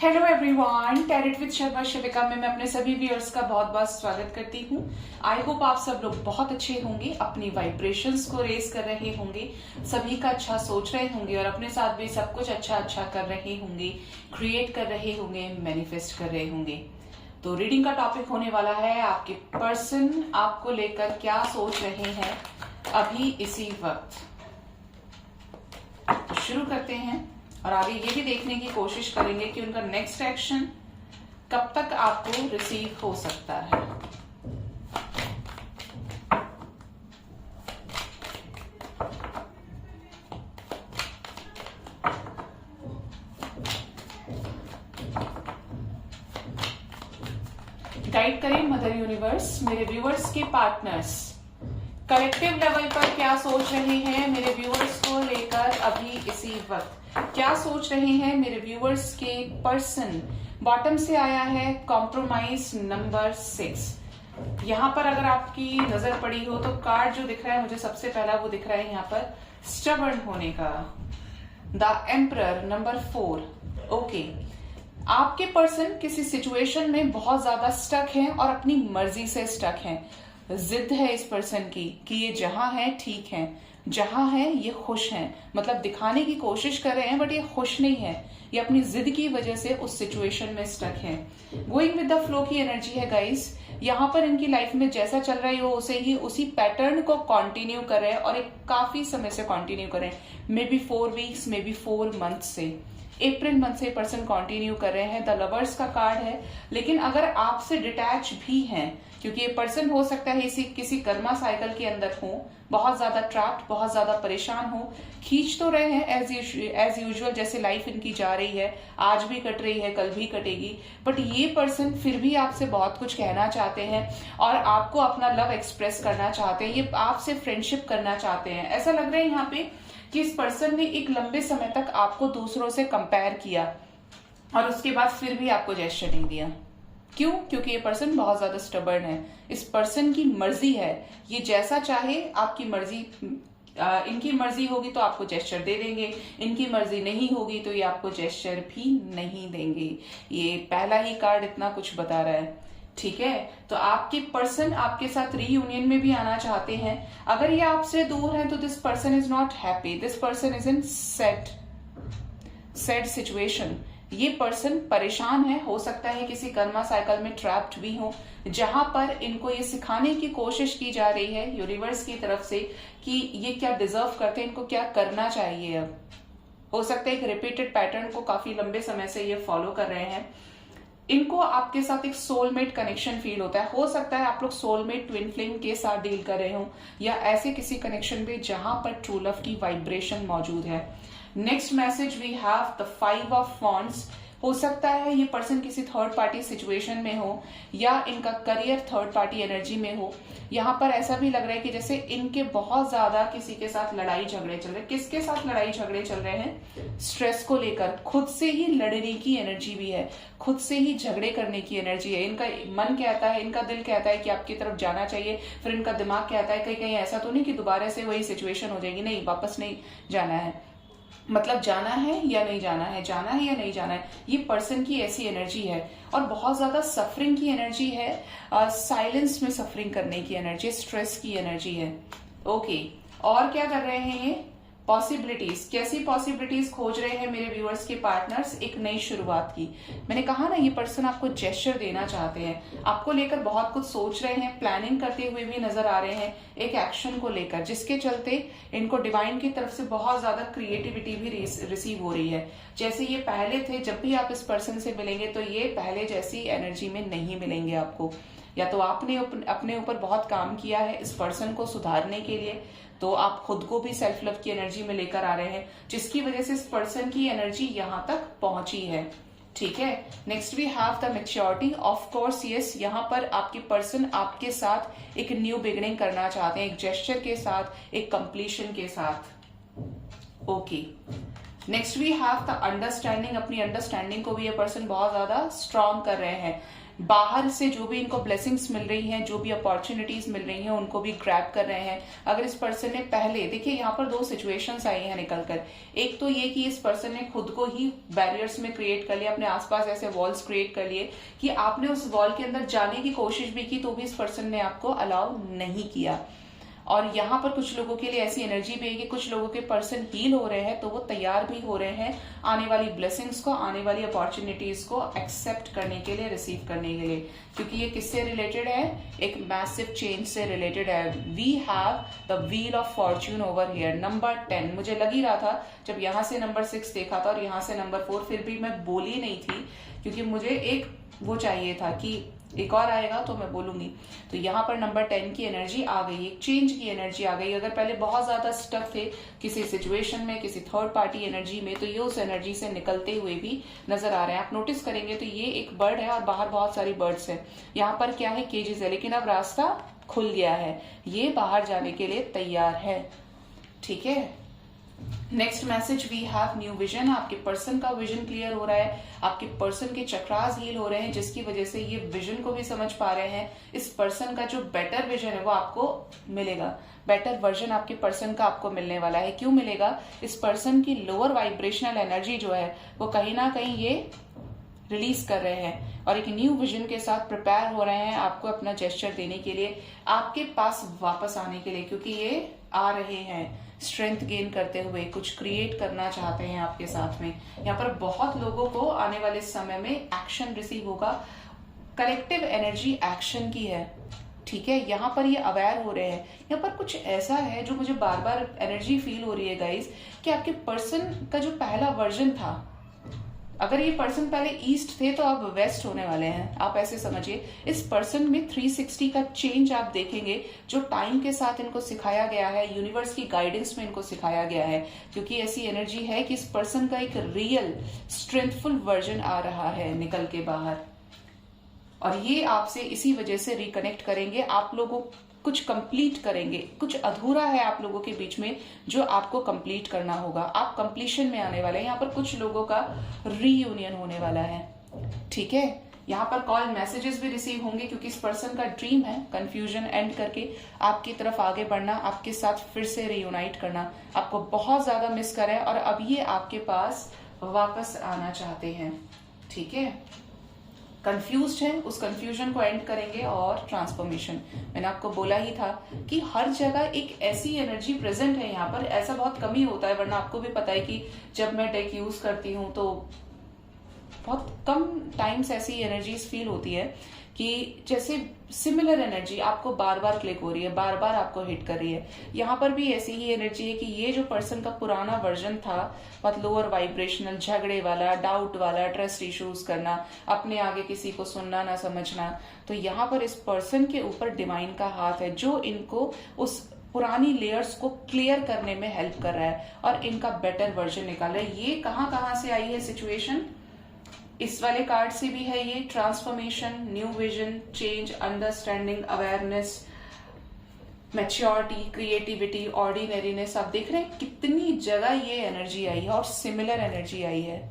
Hello everyone, tarot with Sharma Shivika में मैं अपने सभी व्यूअर्स का बहुत बहुत स्वागत करती हूँ। आई होप आप सब लोग बहुत अच्छे होंगे, अपनी वाइब्रेशंस को रेज कर रहे होंगे, सभी का अच्छा सोच रहे होंगे और अपने साथ भी सब कुछ अच्छा अच्छा कर रहे होंगे, क्रिएट कर रहे होंगे, मैनिफेस्ट कर रहे होंगे। तो रीडिंग का टॉपिक होने वाला है आपके पर्सन आपको लेकर क्या सोच रहे हैं अभी इसी वक्त। तो शुरू करते हैं और आगे ये भी देखने की कोशिश करेंगे कि उनका नेक्स्ट एक्शन कब तक आपको रिसीव हो सकता है। गाइड करें मदर यूनिवर्स, मेरे व्यूअर्स के पार्टनर्स कलेक्टिव लेवल पर क्या सोच रहे हैं मेरे व्यूअर्स को लेकर अभी इसी वक्त। क्या सोच रहे हैं मेरे व्यूअर्स के पर्सन। बॉटम से आया है कॉम्प्रोमाइज नंबर 6। यहाँ पर अगर आपकी नजर पड़ी हो तो कार्ड जो दिख रहा है मुझे सबसे पहला वो दिख रहा है यहाँ पर स्टबर्न होने का, द एम्परर नंबर 4। ओके, आपके पर्सन किसी सिचुएशन में बहुत ज्यादा स्टक हैं और अपनी मर्जी से स्टक हैं। जिद है इस पर्सन की कि ये जहां है ठीक है, जहां है ये खुश हैं, मतलब दिखाने की कोशिश कर रहे हैं बट ये खुश नहीं है, ये अपनी जिद की वजह से उस सिचुएशन में स्टक है। गोइंग विद द फ्लो की एनर्जी है गाइस। यहाँ पर इनकी लाइफ में जैसा चल रहा है वो उसे ही उसी पैटर्न को कंटिन्यू कर रहे हैं और एक काफी समय से कंटिन्यू कर रहे हैं, may be 4 weeks, may be 4 month से, अप्रैल मंथ से पर्सन कंटिन्यू कर रहे हैं। द लवर्स का कार्ड है। लेकिन अगर आपसे डिटैच भी हैं, क्योंकि ये पर्सन हो सकता है इसी किसी कर्मा साइकिल के अंदर हो, बहुत ज्यादा ट्रैप्ड, बहुत ज्यादा परेशान हो, खींच तो रहे हैं एज यूजुअल जैसे लाइफ इनकी जा रही है, आज भी कट रही है, कल भी कटेगी, बट ये पर्सन फिर भी आपसे बहुत कुछ कहना चाहते हैं और आपको अपना लव एक्सप्रेस करना चाहते हैं, ये आपसे फ्रेंडशिप करना चाहते हैं। ऐसा लग रहा है यहाँ पे कि इस पर्सन ने एक लंबे समय तक आपको दूसरों से कंपेयर किया और उसके बाद फिर भी आपको जेस्चर नहीं दिया। क्यों? क्योंकि ये पर्सन बहुत ज्यादा स्टबर्न है। इस पर्सन की मर्जी है, ये जैसा चाहे आपकी मर्जी, इनकी मर्जी होगी तो आपको जेस्चर दे देंगे, इनकी मर्जी नहीं होगी तो ये आपको जेस्चर भी नहीं देंगे। ये पहला ही कार्ड इतना कुछ बता रहा है। ठीक है, तो आपके पर्सन आपके साथ रीयूनियन में भी आना चाहते हैं। अगर ये आपसे दूर है तो this person is not happy, this person is in sad situation. ये पर्सन परेशान है, हो सकता है किसी कर्मा साइकिल में ट्रैप्ड भी हो, जहां पर इनको ये सिखाने की कोशिश की जा रही है यूनिवर्स की तरफ से कि ये क्या डिजर्व करते हैं, इनको क्या करना चाहिए। अब हो सकता है एक रिपीटेड पैटर्न को काफी लंबे समय से ये फॉलो कर रहे हैं। इनको आपके साथ एक सोलमेट कनेक्शन फील होता है। हो सकता है आप लोग सोलमेट ट्विन फ्लेम के साथ डील कर रहे हो या ऐसे किसी कनेक्शन में जहां पर ट्रू लव की वाइब्रेशन मौजूद है। Next message we have the 5 of wands. हो सकता है ये पर्सन किसी थर्ड पार्टी सिचुएशन में हो या इनका करियर थर्ड पार्टी एनर्जी में हो। यहाँ पर ऐसा भी लग रहा है कि जैसे इनके बहुत ज्यादा किसी के साथ लड़ाई झगड़े चल रहे हैं। किसके साथ लड़ाई झगड़े चल रहे हैं? स्ट्रेस को लेकर, खुद से ही लड़ने की एनर्जी भी है, खुद से ही झगड़े करने की एनर्जी है। इनका मन कहता है, इनका दिल कहता है कि आपकी तरफ जाना चाहिए, फिर इनका दिमाग कहता है कहीं कहीं ऐसा तो नहीं कि दोबारा से वही सिचुएशन हो जाएगी, नहीं वापस नहीं जाना है, मतलब जाना है या नहीं जाना है, जाना है या नहीं जाना है। ये पर्सन की ऐसी एनर्जी है और बहुत ज्यादा सफरिंग की एनर्जी है, साइलेंस में सफरिंग करने की एनर्जी, स्ट्रेस की एनर्जी है। ओके, और क्या कर रहे हैं ये? पॉसिबिलिटीज, कैसी पॉसिबिलिटीज खोज रहे हैं मेरे व्यूअर्स के पार्टनर्स? एक नई शुरुआत की। मैंने कहा ना, ये पर्सन आपको जेस्चर देना चाहते हैं, आपको लेकर बहुत कुछ सोच रहे हैं, प्लानिंग करते हुए भी नजर आ रहे हैं एक एक्शन को लेकर, जिसके चलते इनको डिवाइन की तरफ से बहुत ज्यादा क्रिएटिविटी भी रिसीव हो रही है। जैसे ये पहले थे, जब भी आप इस पर्सन से मिलेंगे तो ये पहले जैसी एनर्जी में नहीं मिलेंगे आपको। या तो आपने अपने ऊपर बहुत काम किया है इस पर्सन को सुधारने के लिए, तो आप खुद को भी सेल्फ लव की एनर्जी में लेकर आ रहे हैं, जिसकी वजह से इस पर्सन की एनर्जी यहां तक पहुंची है। ठीक है, next we have the maturity. Of course yes, यहाँ पर आपके पर्सन आपके साथ एक न्यू बिगिनिंग करना चाहते हैं, एक जेस्चर के साथ, एक कंप्लीशन के साथ। Okay, next we have the understanding. अपनी अंडरस्टैंडिंग को भी ये पर्सन बहुत ज्यादा स्ट्रांग कर रहे हैं। बाहर से जो भी इनको ब्लेसिंग्स मिल रही हैं, जो भी अपॉर्चुनिटीज मिल रही हैं, उनको भी ग्रैब कर रहे हैं। अगर इस पर्सन ने पहले, देखिए यहाँ पर दो सिचुएशंस आई हैं निकलकर। एक तो ये कि इस पर्सन ने खुद को ही बैरियर्स में क्रिएट कर लिया, अपने आसपास ऐसे वॉल्स क्रिएट कर लिए कि आपने उस वॉल के अंदर जाने की कोशिश भी की तो भी इस पर्सन ने आपको अलाउ नहीं किया। और यहाँ पर कुछ लोगों के लिए ऐसी एनर्जी भी है कि कुछ लोगों के पर्सन हील हो रहे हैं तो वो तैयार भी हो रहे हैं आने वाली ब्लेसिंग्स को, आने वाली अपॉर्चुनिटीज को एक्सेप्ट करने के लिए, रिसीव करने के लिए। क्योंकि ये किससे रिलेटेड है? एक मैसिव चेंज से रिलेटेड है। We have the wheel of fortune over here, number 10। मुझे लग ही रहा था जब यहाँ से नंबर 6 देखा था और यहाँ से नंबर 4, फिर भी मैं बोली नहीं थी क्योंकि मुझे एक वो चाहिए था कि एक और आएगा तो मैं बोलूंगी। तो यहाँ पर नंबर 10 की एनर्जी आ गई, एक चेंज की एनर्जी आ गई। अगर पहले बहुत ज्यादा स्टक थे किसी सिचुएशन में, किसी थर्ड पार्टी एनर्जी में, तो ये उस एनर्जी से निकलते हुए भी नजर आ रहे हैं। आप नोटिस करेंगे तो ये एक बर्ड है और बाहर बहुत सारी बर्ड्स हैं। यहाँ पर क्या है? केजेस है, लेकिन अब रास्ता खुल गया है, ये बाहर जाने के लिए तैयार है। ठीक है। Next message we have new vision. आपके पर्सन का विजन क्लियर हो रहा है, आपके पर्सन के चक्रास हील हो रहे हैं, जिसकी वजह से ये विजन को भी समझ पा रहे हैं। इस पर्सन का जो बेटर विजन है वो आपको मिलेगा, बेटर वर्जन आपके पर्सन का आपको मिलने वाला है। क्यों मिलेगा? इस पर्सन की लोअर वाइब्रेशनल एनर्जी जो है वो कहीं ना कहीं ये रिलीज कर रहे हैं और एक न्यू विजन के साथ प्रिपेयर हो रहे हैं आपको अपना जेस्चर देने के लिए, आपके पास वापस आने के लिए। क्योंकि ये आ रहे हैं स्ट्रेंथ गेन करते हुए, कुछ क्रिएट करना चाहते हैं आपके साथ में। यहाँ पर बहुत लोगों को आने वाले समय में एक्शन रिसीव होगा, कलेक्टिव एनर्जी एक्शन की है। ठीक है। यहाँ पर ये अवेयर हो रहे हैं। यहाँ पर कुछ ऐसा है जो मुझे बार बार एनर्जी फील हो रही है गाइस, कि आपके पर्सन का जो पहला वर्जन था, अगर ये पर्सन पहले ईस्ट थे तो अब वेस्ट होने वाले हैं। आप ऐसे समझिए, इस पर्सन में 360 का चेंज आप देखेंगे, जो टाइम के साथ इनको सिखाया गया है, यूनिवर्स की गाइडेंस में इनको सिखाया गया है। क्योंकि ऐसी एनर्जी है कि इस पर्सन का एक रियल स्ट्रेंथफुल वर्जन आ रहा है निकल के बाहर, और ये आपसे इसी वजह से रिकनेक्ट करेंगे। आप लोगों कुछ कंप्लीट करेंगे, कुछ अधूरा है आप लोगों के बीच में जो आपको कंप्लीट करना होगा। आप कंप्लीशन में आने वाले हैं। यहाँ पर कुछ लोगों का रीयूनियन होने वाला है। ठीक है। यहाँ पर कॉल मैसेजेस भी रिसीव होंगे क्योंकि इस पर्सन का ड्रीम है कंफ्यूजन एंड करके आपकी तरफ आगे बढ़ना, आपके साथ फिर से रीयूनाइट करना। आपको बहुत ज्यादा मिस कर रहे हैं और अब ये आपके पास वापस आना चाहते हैं। ठीक है। कंफ्यूज्ड है, उस कंफ्यूजन को एंड करेंगे। और ट्रांसफॉर्मेशन, मैंने आपको बोला ही था कि हर जगह एक ऐसी एनर्जी प्रेजेंट है। यहाँ पर ऐसा बहुत कम ही होता है, वरना आपको भी पता है कि जब मैं डेक यूज करती हूँ तो बहुत कम टाइम्स ऐसी एनर्जीज फील होती है कि जैसे सिमिलर एनर्जी आपको बार बार क्लिक हो रही है, बार बार आपको हिट कर रही है। यहाँ पर भी ऐसी ही एनर्जी है कि ये जो पर्सन का पुराना वर्जन था, बहुत लोअर वाइब्रेशनल, झगड़े वाला, डाउट वाला, ट्रस्ट इश्यूज करना, अपने आगे किसी को सुनना ना समझना, तो यहाँ पर इस पर्सन के ऊपर डिवाइन का हाथ है जो इनको उस पुरानी लेयर्स को क्लियर करने में हेल्प कर रहा है और इनका बेटर वर्जन निकाल रहा है। ये कहाँ से आई है सिचुएशन? इस वाले कार्ड से भी है ये transformation, new vision, change, understanding, awareness, maturity, creativity, ordinariness. आप देख रहे हैं कितनी जगह ये एनर्जी आई है और सिमिलर एनर्जी आई है।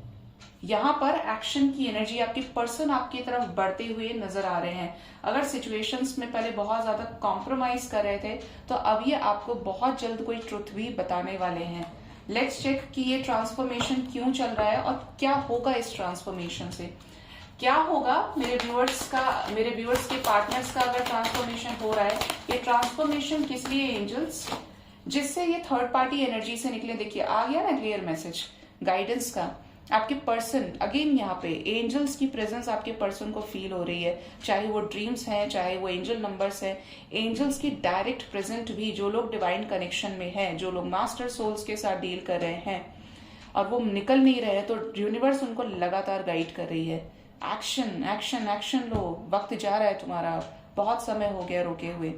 यहाँ पर एक्शन की एनर्जी, आपके पर्सन आपकी तरफ बढ़ते हुए नजर आ रहे हैं। अगर सिचुएशंस में पहले बहुत ज्यादा कॉम्प्रोमाइज कर रहे थे तो अब ये आपको बहुत जल्द कोई ट्रुथ भी बताने वाले हैं। लेट्स चेक कि ये ट्रांसफॉर्मेशन क्यों चल रहा है और क्या होगा इस ट्रांसफॉर्मेशन से। क्या होगा मेरे व्यूअर्स के पार्टनर्स का अगर ट्रांसफॉर्मेशन हो रहा है? ये ट्रांसफॉर्मेशन किस लिए एंजल्स? जिससे ये थर्ड पार्टी एनर्जी से निकले। देखिए आ गया ना क्लियर मैसेज गाइडेंस का। आपके पर्सन, अगेन यहाँ पे एंजल्स की प्रेजेंस आपके पर्सन को फील हो रही है, चाहे वो ड्रीम्स हैं, चाहे वो एंजल नंबर्स हैं। एंजल्स की डायरेक्ट प्रेजेंट भी, जो लोग डिवाइन कनेक्शन में हैं, जो लोग मास्टर सोल्स के साथ डील कर रहे हैं और वो निकल नहीं रहे हैं, तो यूनिवर्स उनको लगातार गाइड कर रही है। एक्शन एक्शन एक्शन लो, वक्त जा रहा है तुम्हारा, बहुत समय हो गया रोके हुए।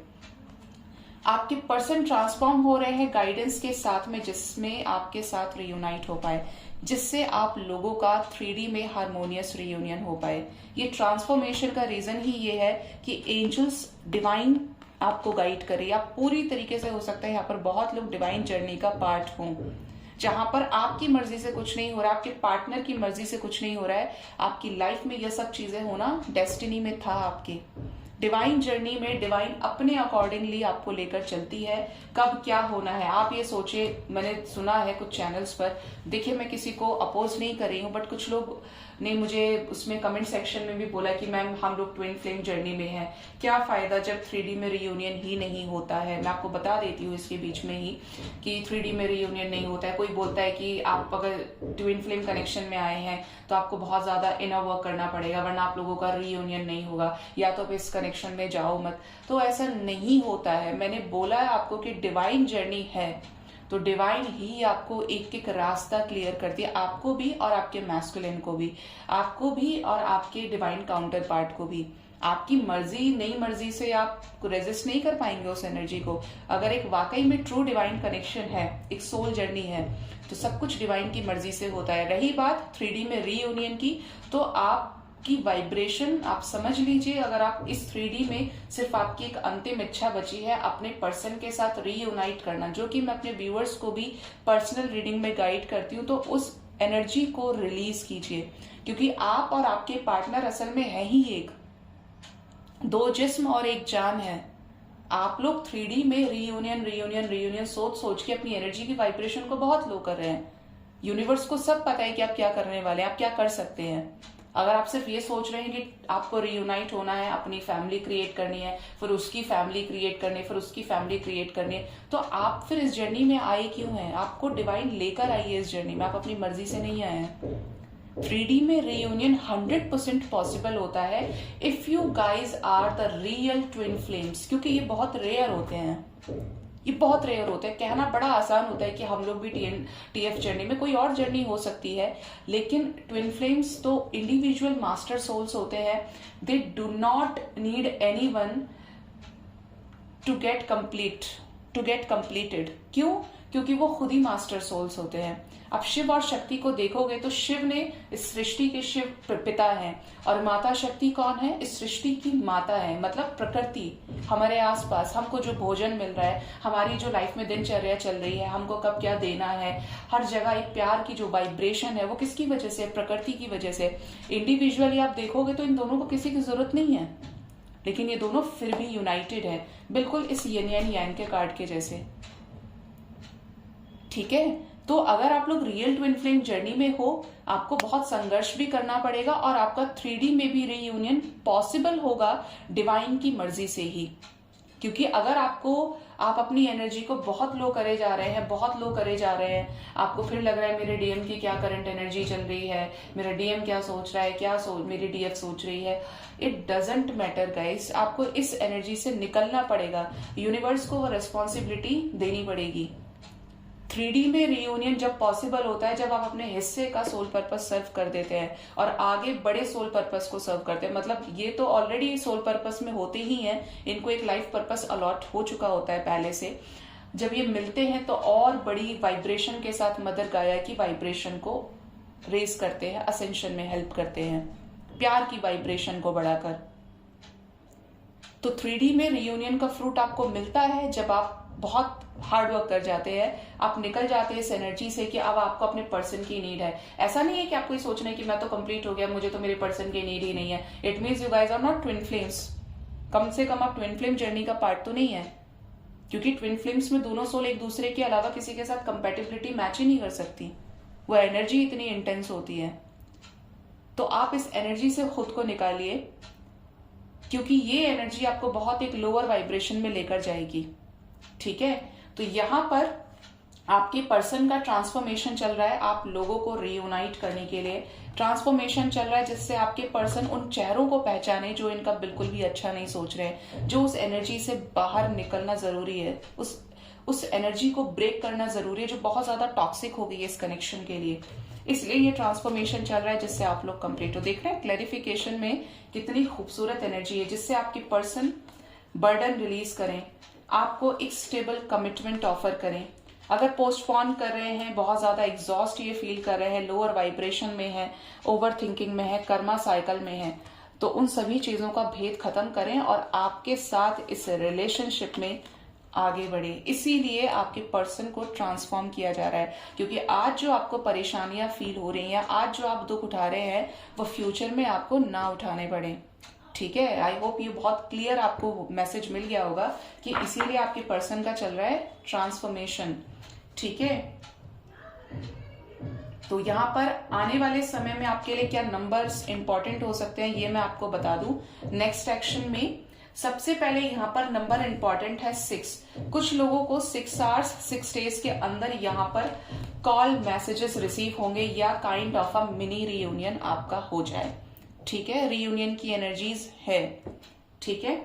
आपके पर्सन ट्रांसफॉर्म हो रहे हैं गाइडेंस के साथ में, जिसमें आपके साथ रियूनाइट हो पाए, जिससे आप लोगों का 3D में हार्मोनियस रियूनियन हो पाए। ये ट्रांसफॉर्मेशन का रीजन ही ये है कि एंजल्स डिवाइन आपको गाइड करे। आप पूरी तरीके से, हो सकता है यहाँ पर बहुत लोग डिवाइन जर्नी का पार्ट हों, जहां पर आपकी मर्जी से कुछ नहीं हो रहा है, आपके पार्टनर की मर्जी से कुछ नहीं हो रहा है, आपकी लाइफ में यह सब चीजें होना डेस्टिनी में था आपके। डिवाइन जर्नी में डिवाइन अपने अकॉर्डिंगली आपको लेकर चलती है, कब क्या होना है आप ये सोचिए। मैंने सुना है कुछ चैनल्स पर, देखिए मैं किसी को अपोज नहीं कर रही हूँ, बट कुछ लोग ने मुझे उसमें कमेंट सेक्शन में भी बोला कि मैम हम लोग ट्विन फ्लेम जर्नी में हैं, क्या फायदा जब 3D में रियूनियन ही नहीं होता है। मैं आपको बता देती हूँ इसके बीच में ही कि 3D में रियूनियन नहीं होता है। कोई बोलता है कि आप अगर ट्विन फ्लेम कनेक्शन में आए हैं तो आपको बहुत ज्यादा इनर वर्क करना पड़ेगा वरना आप लोगों का रियूनियन नहीं होगा, या तो आप इस कनेक्शन में जाओ मत। तो ऐसा नहीं होता है। मैंने बोला है आपको कि डिवाइन जर्नी है तो डिवाइन ही आपको एक एक रास्ता क्लियर करती है, आपको भी और आपके मैस्कुलिन को भी, आपको भी और आपके डिवाइन काउंटर पार्ट को भी। आपकी मर्जी नई मर्जी से आप रेजिस्ट नहीं कर पाएंगे उस एनर्जी को। अगर एक वाकई में ट्रू डिवाइन कनेक्शन है, एक सोल जर्नी है, तो सब कुछ डिवाइन की मर्जी से होता है। रही बात 3D में रीयूनियन की, तो आप की वाइब्रेशन आप समझ लीजिए, अगर आप इस 3D में सिर्फ आपकी एक अंतिम इच्छा बची है अपने पर्सन के साथ रीयूनाइट करना, जो कि मैं अपने व्यूअर्स को भी पर्सनल रीडिंग में गाइड करती हूँ, तो उस एनर्जी को रिलीज कीजिए। क्योंकि आप और आपके पार्टनर असल में है ही एक, दो जिस्म और एक जान है। आप लोग 3D में रीयूनियन रीयूनियन रीयूनियन सोच सोच के अपनी एनर्जी की वाइब्रेशन को बहुत लो कर रहे हैं। यूनिवर्स को सब पता है कि आप क्या करने वाले हैं, आप क्या कर सकते हैं। अगर आप सिर्फ ये सोच रहे हैं कि आपको रीयूनाइट होना है, अपनी फैमिली क्रिएट करनी है, फिर उसकी फैमिली क्रिएट करनी है, फिर उसकी फैमिली क्रिएट करनी है, तो आप फिर इस जर्नी में आए क्यों हैं। आपको डिवाइन लेकर आई है इस जर्नी में, आप अपनी मर्जी से नहीं आए हैं। 3D में रीयूनियन 100% पॉसिबल होता है if you guys are the real twin flames, क्योंकि ये बहुत रेयर होते हैं, ये बहुत रेयर होते हैं। कहना बड़ा आसान होता है कि हम लोग भी TF जर्नी में, कोई और जर्नी हो सकती है, लेकिन ट्विन फ्लेम्स तो इंडिविजुअल मास्टर सोल्स होते हैं। They do not need anyone to get completed. क्यों? क्योंकि वो खुद ही मास्टर सोल्स होते हैं। अब शिव और शक्ति को देखोगे तो शिव ने इस सृष्टि के शिव पिता हैं, और माता शक्ति कौन है? इस सृष्टि की माता है, मतलब प्रकृति। हमारे आसपास हमको जो भोजन मिल रहा है, हमारी जो लाइफ में दिनचर्या चल रही है, हमको कब क्या देना है, हर जगह एक प्यार की जो वाइब्रेशन है वो किसकी वजह से? प्रकृति की वजह से। इंडिविजुअली आप देखोगे तो इन दोनों को किसी की जरूरत नहीं है, लेकिन ये दोनों फिर भी यूनाइटेड है, बिल्कुल इस यिन एंड यांग के कार्ड के जैसे। ठीक है, तो अगर आप लोग रियल ट्विन फ्लेम जर्नी में हो, आपको बहुत संघर्ष भी करना पड़ेगा, और आपका 3D में भी रीयूनियन पॉसिबल होगा डिवाइन की मर्जी से ही। क्योंकि अगर आप अपनी एनर्जी को बहुत लो करे जा रहे हैं, बहुत लो करे जा रहे हैं, आपको फिर लग रहा है मेरे डीएम की क्या करंट एनर्जी चल रही है, मेरा डीएम क्या सोच रहा है, मेरी डीएफ सोच रही है, इट डजेंट मैटर गाइस। आपको इस एनर्जी से निकलना पड़ेगा, यूनिवर्स को वो रिस्पॉन्सिबिलिटी देनी पड़ेगी। 3D में रीयूनियन जब पॉसिबल होता है जब आप अपने हिस्से का सोल पर्पस सर्व कर देते हैं और आगे बड़े सोल पर्पस को सर्व करते हैं। मतलब ये तो ऑलरेडी सोल पर्पस में होते ही हैं, इनको एक लाइफ पर्पस अलॉट हो चुका होता है पहले से। जब ये मिलते हैं तो और बड़ी वाइब्रेशन के साथ मदर गाया की वाइब्रेशन को रेज करते हैं, असेंशन में हेल्प करते हैं, प्यार की वाइब्रेशन को बढ़ाकर। तो 3D में रीयूनियन का फ्रूट आपको मिलता है जब आप बहुत हार्ड वर्क कर जाते हैं, आप निकल जाते हैं इस एनर्जी से कि अब आपको अपने पर्सन की नीड है। ऐसा नहीं है कि आपको ये सोचना है कि मैं तो कंप्लीट हो गया, मुझे तो मेरे पर्सन की नीड ही नहीं है। It means you guys are not twin flames. कम से कम आप ट्विन फ्लेम जर्नी का पार्ट तो नहीं है, क्योंकि ट्विन फ्लेम्स में दोनों सोल एक दूसरे के अलावा किसी के साथ कंपेटिबिलिटी मैच ही नहीं कर सकती, वो एनर्जी इतनी इंटेंस होती है। तो आप इस एनर्जी से खुद को निकालिए, क्योंकि ये एनर्जी आपको बहुत एक लोअर वाइब्रेशन में लेकर जाएगी। ठीक है, तो यहां पर आपके पर्सन का ट्रांसफॉर्मेशन चल रहा है, आप लोगों को रीयूनाइट करने के लिए ट्रांसफॉर्मेशन चल रहा है, जिससे आपके पर्सन उन चेहरों को पहचाने जो इनका बिल्कुल भी अच्छा नहीं सोच रहे हैं, जो उस एनर्जी से बाहर निकलना जरूरी है, उस एनर्जी को ब्रेक करना जरूरी है जो बहुत ज्यादा टॉक्सिक हो गई है इस कनेक्शन के लिए। इसलिए ये ट्रांसफॉर्मेशन चल रहा है जिससे आप लोग कंप्लीट हो। देख रहे हैं क्लैरिफिकेशन में कितनी खूबसूरत एनर्जी है, जिससे आपके पर्सन बर्डन रिलीज करें, आपको एक स्टेबल कमिटमेंट ऑफर करें। अगर पोस्टपोन कर रहे हैं, बहुत ज्यादा एग्जॉस्ट ये फील कर रहे हैं, लोअर वाइब्रेशन में है, ओवर थिंकिंग में है, कर्मा साइकिल में है, तो उन सभी चीजों का भेद खत्म करें और आपके साथ इस रिलेशनशिप में आगे बढ़े। इसीलिए आपके पर्सन को ट्रांसफॉर्म किया जा रहा है, क्योंकि आज जो आपको परेशानियां फील हो रही हैं, आज जो आप दुख उठा रहे हैं, वो फ्यूचर में आपको ना उठाने पड़े। ठीक है, आई होप ये बहुत क्लियर आपको मैसेज मिल गया होगा कि इसीलिए आपके पर्सन का चल रहा है ट्रांसफॉर्मेशन। ठीक है, तो यहाँ पर आने वाले समय में आपके लिए क्या नंबर्स इंपॉर्टेंट हो सकते हैं, ये मैं आपको बता दूं नेक्स्ट एक्शन में। सबसे पहले यहाँ पर नंबर इंपॉर्टेंट है 6। कुछ लोगों को 6 आवर्स 6 डेज के अंदर यहाँ पर कॉल मैसेजेस रिसीव होंगे या kind of a mini reunion आपका हो जाए। ठीक है, रीयूनियन की एनर्जीज है। ठीक है,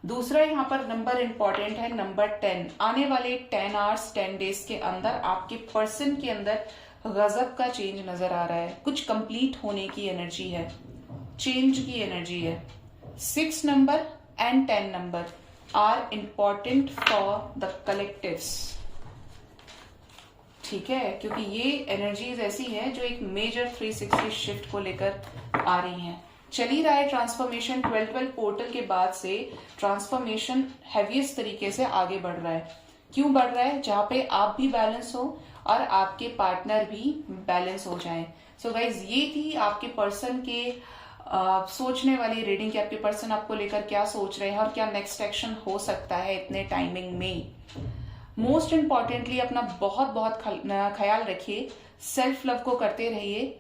दूसरा यहाँ पर नंबर इंपॉर्टेंट है नंबर 10। आने वाले 10 आवर्स 10 डेज के अंदर आपके पर्सन के अंदर गजब का चेंज नजर आ रहा है। कुछ कंप्लीट होने की एनर्जी है, चेंज की एनर्जी है। 6 number and 10 number are important for the collectives. ठीक है, क्योंकि ये एनर्जीज ऐसी हैं जो एक मेजर 360 शिफ्ट को लेकर आ रही हैं। चल ही रहा है ट्रांसफॉर्मेशन। 12 पोर्टल के बाद से ट्रांसफॉर्मेशन हैवीएस्ट तरीके से आगे बढ़ रहा है। क्यों बढ़ रहा है? जहां पे आप भी बैलेंस हो और आपके पार्टनर भी बैलेंस हो जाएं। सो गाइज, ये थी आपके पर्सन के सोचने वाली रीडिंग कि आपके पर्सन आपको लेकर क्या सोच रहे हैं और क्या नेक्स्ट एक्शन हो सकता है इतने टाइमिंग में। मोस्ट इंपॉर्टेंटली अपना बहुत बहुत ख्याल रखिए, सेल्फ लव को करते रहिए।